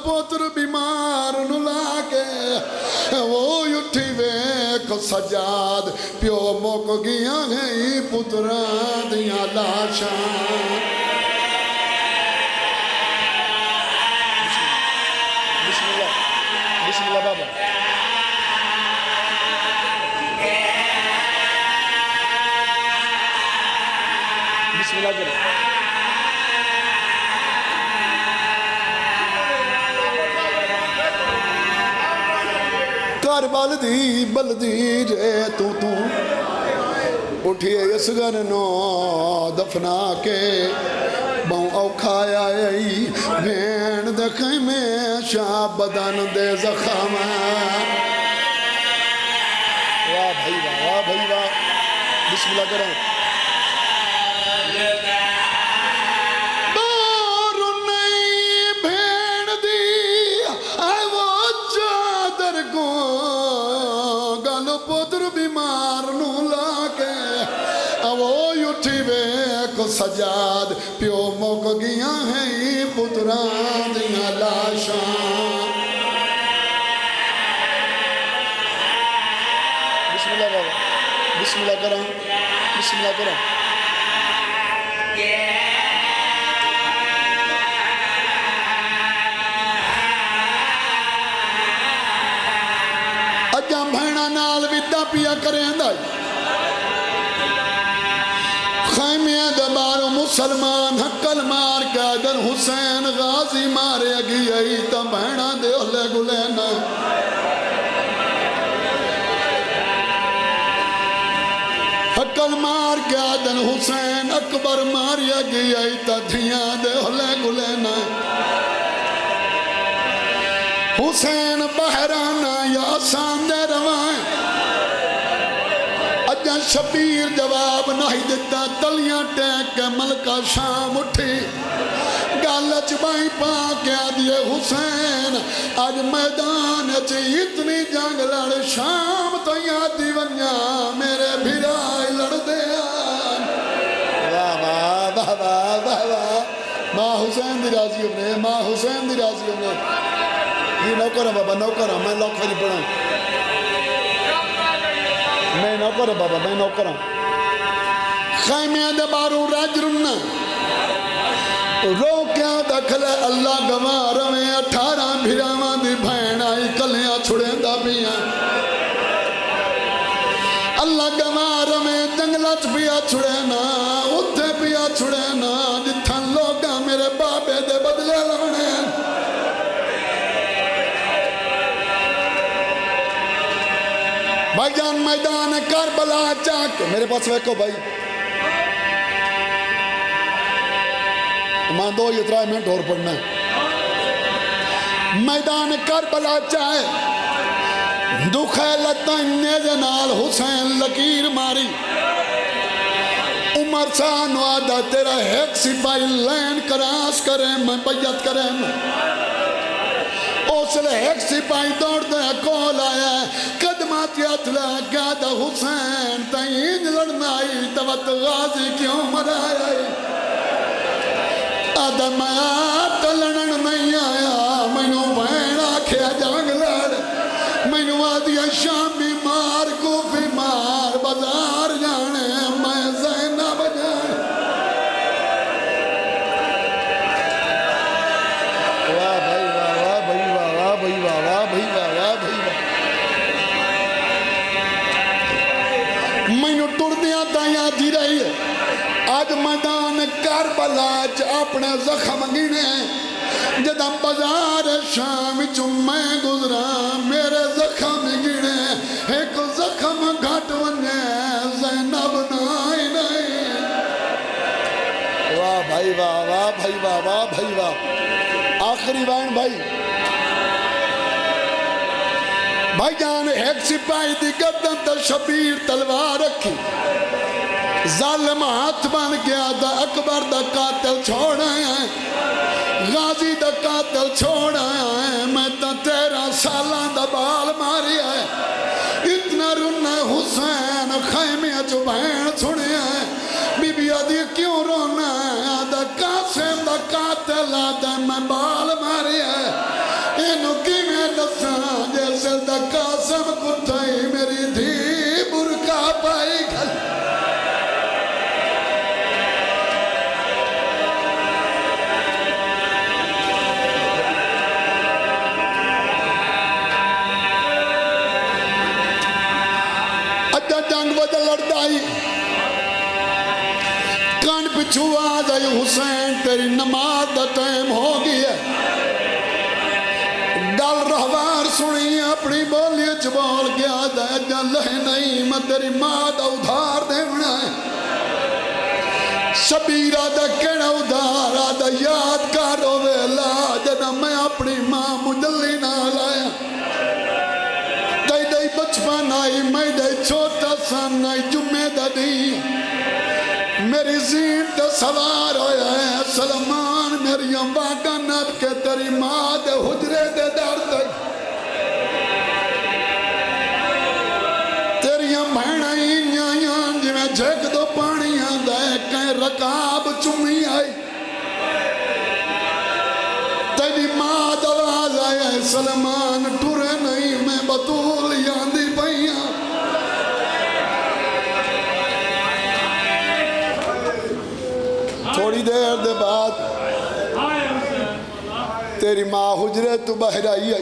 پوتر بیمار نلا کے وہ اٹھی ویک سجاد پیو موک گیا ہے پتران دیا لاشاں بسم اللہ بابا بسم اللہ کریں کار بلدی رے تو اٹھئے یسگر نو دفنا کے بہوں اوکھا آئی بھین دے خیمے شاہ بدن دے زخم واہ بھائی واہ بسم اللہ کریں پوتر بیمار نو لاکے وہ اٹھی ویک سجاد پیو موک گیا ہے پتران دیا لاشاں بسم اللہ بابا بسم اللہ کرم اجاں بھینا نال ویدہ پیا کریں دائی خیمے دبارو مسلمان حقل مار کے در حسین غازی مارے گئی تا بھینا دے اہلے گلینا حقل مار کے در حسین اکبر مارے گئی تا دھیاں دے اہلے گلینا حسین بحرانہ یا آسان دے روائیں اجاں شبیر جواب نہیں دیتا تلیاں ٹیک کے ملکہ شام اٹھی گالچ بائی پا کے آدھئے حسین آج میدان چی اتنی جنگ لڑ شام تو یادی ونیا میرے بھیرائی لڑ دے آن واہ ماں حسین دی راضی اپنے یہ نوکرہ بابا نوکرہ میں لوگ خیلی پڑھائیں میں نوکرہ بابا میں نوکرہ خیمیاں دے بارو راج رنہ روکیاں دکھلے اللہ گوار میں 18 بھیراواں دی بھین آئی کلیاں چھڑیں دا بیاں اللہ گوار میں جنگلت بیا چھڑیں نا اتھے بیا چھڑیں نا جتھن لوگاں میرے بابے دے بدلے لونے بھائی جان میدان کربلا چاک میرے پاس ویکو بھائی میں 2 یا 3 منٹ اور پڑھنا ہے میدان کربلا چاہے دکھیلتا نیزنال حسین لکیر ماری عمر سان وعدہ تیرا ایک سپاہی لین کراس کریں میں بیعت کریں اوسلے ایک سپاہی دوڑ دے کول آیا قدمات یاتلا گادا حسین تین لڑنا آئی توت غازی کیوں مرایا آدم آت لڑن نہیں آیا مینو بین آکھیا جنگ لڑ مینو آدیا شامی مار کوفی مار بازار جانے میں زینب جانے واہ بھائی واہ بھائی واہ بھائی واہ بھائی واہ بھائی مینو ٹر دیا تائیاں دی رہی ہے آج میدان کربلا کربلا چ اپنے زخم گنے جدہ بازار شام میں گزرا میرے زخم گنے ایک زخم گھٹ ونے زینب نائی نہیں واہ بھائی واہ واہ بھائی واہ واہ بھائی واہ آخری بائن بھائی بھائی جان ایک سپاہی دی گردن تا شبیر تلوار رکھی ظالم ہاتھ بن گیا دا اکبر دا قاتل چھوڑ آیا ہے غازی دا قاتل چھوڑ آیا ہے میں تا 13 سالان دا بال ماری ہے اتنا رونا حسین خیمے جو بہن سنے ہے بی بی آدھی کیوں رونا ہے آدھا قاسم دا قاتل آدھا میں بال ماری ہے اینو کی میں دسا جیسے دا قاسم کٹھائی میری دھی برکا پائی گھل جنگ بدل لڑدائی کان پچھو آدھائی حسین تیری نماز دا ٹائم ہو گیا ڈال رہوار سنی اپنی بولی چبول گیا دا جلہ نہیں میں تیری ماں دا ادھار دیونا ہے شبیر آدھا کیڑا ادھار آدھا یاد کارو ویلا جدہ میں اپنی ماں مجلی نہ لایا بچپن آئی میں دے چھوٹا سن آئی جمعہ دا دی میری زین تے سوار ہویا ہے سلمان میری امباگا نب کے تیری ماں دے حجرے دے در تک تیری امبہن آئی نیاں جی میں جھک دو پانی آندہ ہے کہیں رکاب چمی آئی تیری ماں دواز آیا ہے سلمان ٹورے نہیں میں بطول یاندی پہیاں تھوڑی دیر دے بعد تیری ماں حجرے تو باہر آئی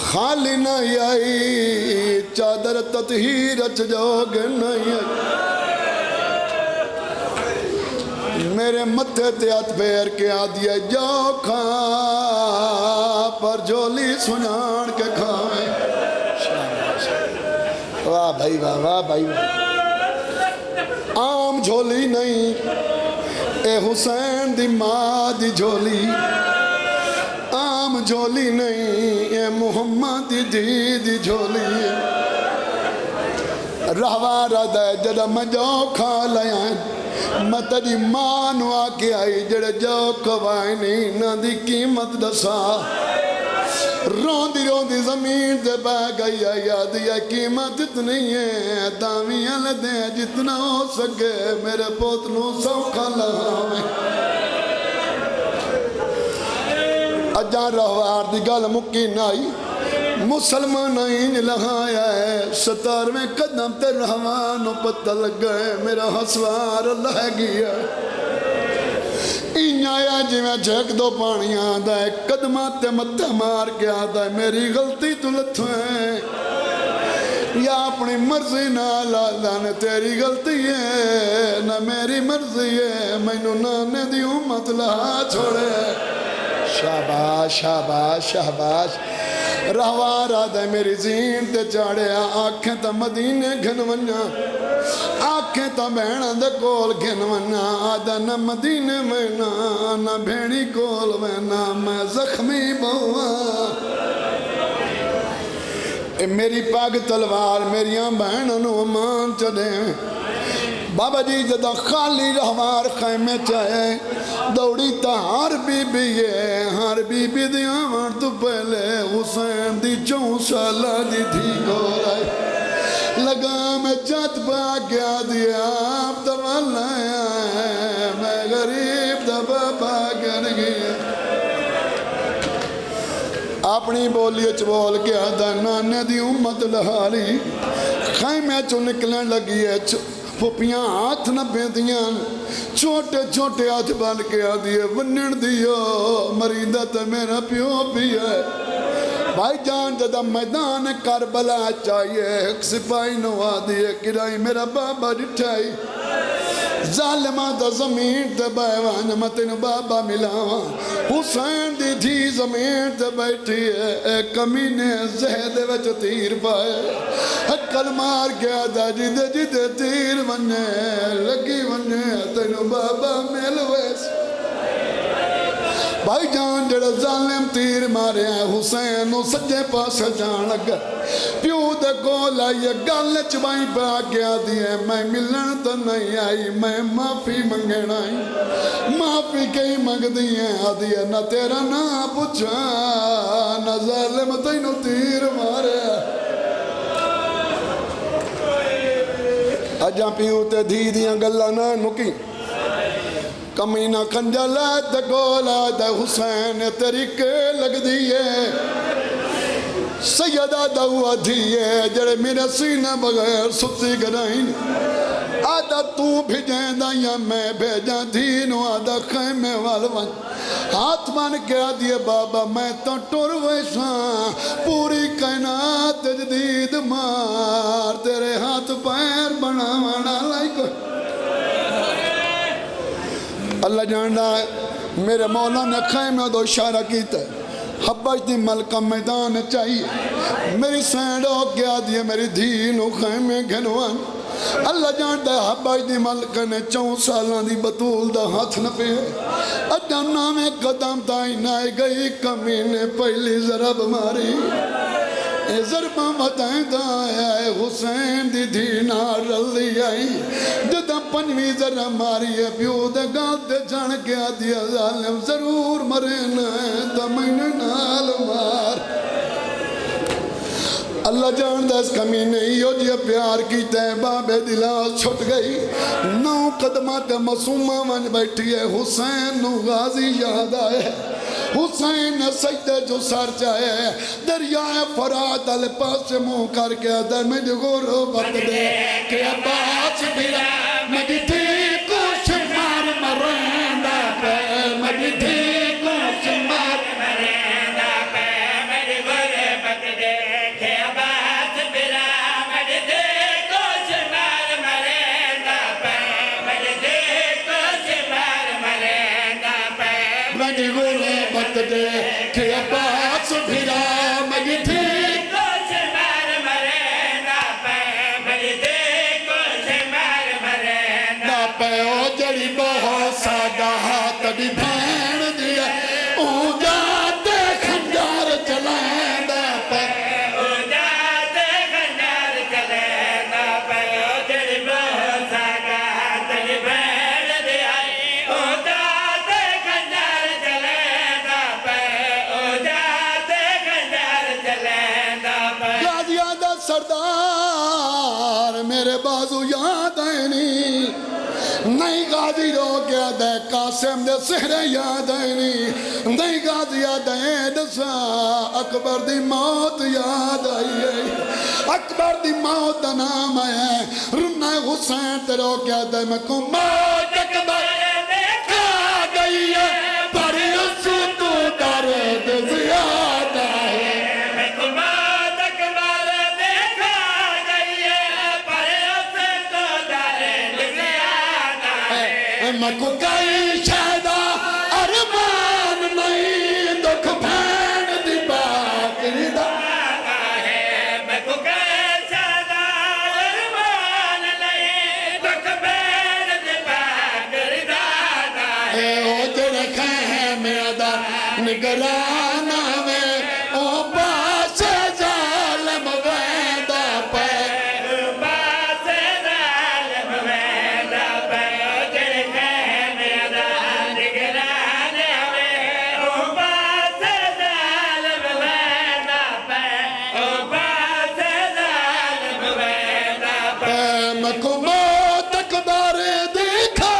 خالی نہیں آئی چادر تطہیر اچ جوگ نہیں آئی میرے متھے تے ہاتھ پھیر کے آدھیا جاؤ کھا پر جولی سنان کے کھائیں واہ بھائی واہ واہ بھائی واہ عام جھولی نہیں اے حسین دی ماں دی جھولی عام جھولی نہیں اے محمد دی دی دی جھولی رہوارہ دے جڑا میں جاؤ کھا لائیں میں تیری ماں نو آکے آئی جڑے جو کوائیں نہیں نہ دی قیمت دسا روندی روندی زمین دے بہ گئی ہے یاد یہ قیمت اتنی ہے دامیاں لدے جتنا ہو سکے میرے پوتنوں سوکھا لہاویں اجان رہوار دی گل مکین آئی مسلمان آئین لہایا ہے 17ویں قدم تے رہوانوں پتہ لگ گئے میرا حسوار اللہ گیا این آیا جی میں جھک دو پانی آدھا ہے قدمات تے متہ مار کے آدھا ہے میری غلطی تو لتھویں یا اپنی مرضی نہ لادانے تیری غلطی ہے نہ میری مرضی ہے میں نو نانے دی امت لہا چھوڑے شاباش شاباش شاباش رہوار آدھے میری زین تے چاڑے آنکھیں تا مدینے گھنونیا آنکھیں تا بہنہ دے کول گھنونیا آدھے نہ مدینے میں نہ بھینی کول میں نہ میں زخمی بہوا میری پاگ تلوار میریاں بہنہ نو امان چڑے بابا جی جدہ خالی رہوار خیمے چاہے دوڑی تا ہر بی بی دیاں وار تو پہلے حسین دی 4 سالہ دی تھی گولائی لگا میں چت پا گیا دیا اب دوال آیا ہے میں غریب دبا پا گر گیا اپنی بولی بول گیا دا نانے دی امت لہالی خیمے چو نکلیں لگی ہے پھوپیاں ہاتھ نہ بیندیاں چھوٹے چھوٹے ہاتھ بن کے آدھیے ونن دیو مریدہ تے میرا پیو بھی ہے بھائی جان جدہ میدان کربلا چاہیے ایک سپاہی نو آدھیے کرائی میرا بابا ڈٹھائی ظالمہ دا زمین تے بیوان میں تینو بابا ملاواں حسین دی دھی زمین تے بیٹھی ہے اے کمینے زہد وچ تیر پائے کل مار گیا دا جدے جدے تیر ونے لگی ونے تینو بابا ملویس بھائی جان جڑا ظالم تیر مارے ہیں حسین نو سجے پاس جان لگا پیو دے گول آئی گل چبائی پہ آگیا دیئے میں ملن تو نہیں آئی میں معافی منگن آئی معافی کئی منگ دیئے آدھیے نہ تیرا نہ پوچھا نہ ظالم تینو تیر مارے اجاں پیو تے دھی دیاں گلہ نہ نکی کمینہ کنجلات گولات حسین تیری کے لگ دیئے سیدہ دعوہ دیئے جڑے میرے سینہ بغیر ستی گرائن آدھا تو بھیجیں دا یا میں بھیجاں دینو آدھا خیمے والوان ہاتھ مان کے آدھیے بابا میں تو ٹور ویساں پوری کائنات جدید مار تیرے ہاتھ پیر بنا وانا لائی کوئی اللہ جاننا ہے میرے مولا نے خیمہ دو اشارہ کیتا ہے حبش دی ملکہ میدان چاہیے میری سینڈ ہو گیا دیئے میری دھینو خیمے گھنوان اللہ جانتا ہے حبش دی ملکہ نے 4 سالان دی بطول دا ہاتھ نہ پہ اجانا میں قدم دائی نائے گئی کمینے پہلی ضرب ماری ضربہ وطائیں دائے آئے حسین دی دھینا رلی آئی جدہ پنوی ذرہ ماری ہے پیو دے گال دے جان گیا دیا ظالم ضرور مرنا ہے دمین نال مار اللہ جان دے اس کمینے ہیو جی پیار کی تیبہ بے دلاس چھٹ گئی 9 قدمات معصومہ ون بیٹھی ہے حسین نو غازی یاد آئے حسین سجدے جو سر جائے دریائے فرات علی پاس منہ کر کے در میں جو غربت دے کہ عباس بھیرا مجھے تھی کچھ مار مرندہ پہ مجھے تھی کچھ مار مرندہ پہ مجھے غربت دے کہ عباس بھیرا مجھے تھی کچھ مار مرندہ پہ مجھے تھی کچھ مار مرندہ پہ مجھے غربت دے کہ عباس بھیرا مجھے تھی کچھ مار مرندہ پہ مجھے تھی کچھ مار مرندہ پہ او جڑی بہت سادہ ہاتھ بھی بھین دیا او جاتے خنجار چلائندہ پہ او جاتے خنجار چلائندہ پہ او جڑی بہت سادہ ہاتھ بھی بھین دیا او جاتے خنجار چلائندہ پہ او جاتے خنجار چلائندہ پہ غازیادہ سردار میرے بازو یاد آئے نہیں غازی رو گیا دے قاسم دے سہرے یاد آئے نہیں غازی یاد آئے دسا اکبر دی موت یاد آئے اکبر دی موت دا نام آئے رنہ حسین تے رو گیا دے میں کو موت اکبر دیکھا گئی ہے پر اس تو درد زیادہ ہے میں کو موت اکبر دیکھا گئی ہے پر اس تو درد زیادہ ہے میں کو کئی شہدہ ارمان نہیں دکھ بھین دی باقی دا ہے میں کو کئی شہدہ ارمان نہیں دکھ بھین دی باقی دا ہے او جڑے خیمے دا نگرانا میں او باس ظالم ویدہ پہ باس ظالم ویدہ پہ او جڑے خیمے دا نگرانا میں او باس ظالم ویدہ پہ او باس ظالم ویدہ پہ میں کو موت اقدار دکھا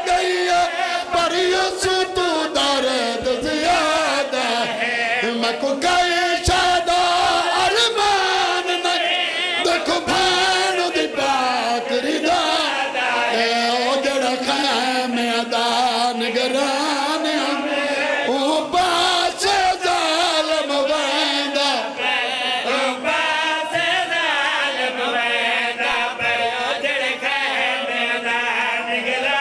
گئی ہے پر اس تو درد زیادہ ہے میں کو کئی شہدہ ارمان نہیں دیکھو بھین دی باقی دادا ہے او جڑا خیمے دا نگران او باس ظالم ویندہ او باس ظالم ویندہ او جڑا خیمے دا نگران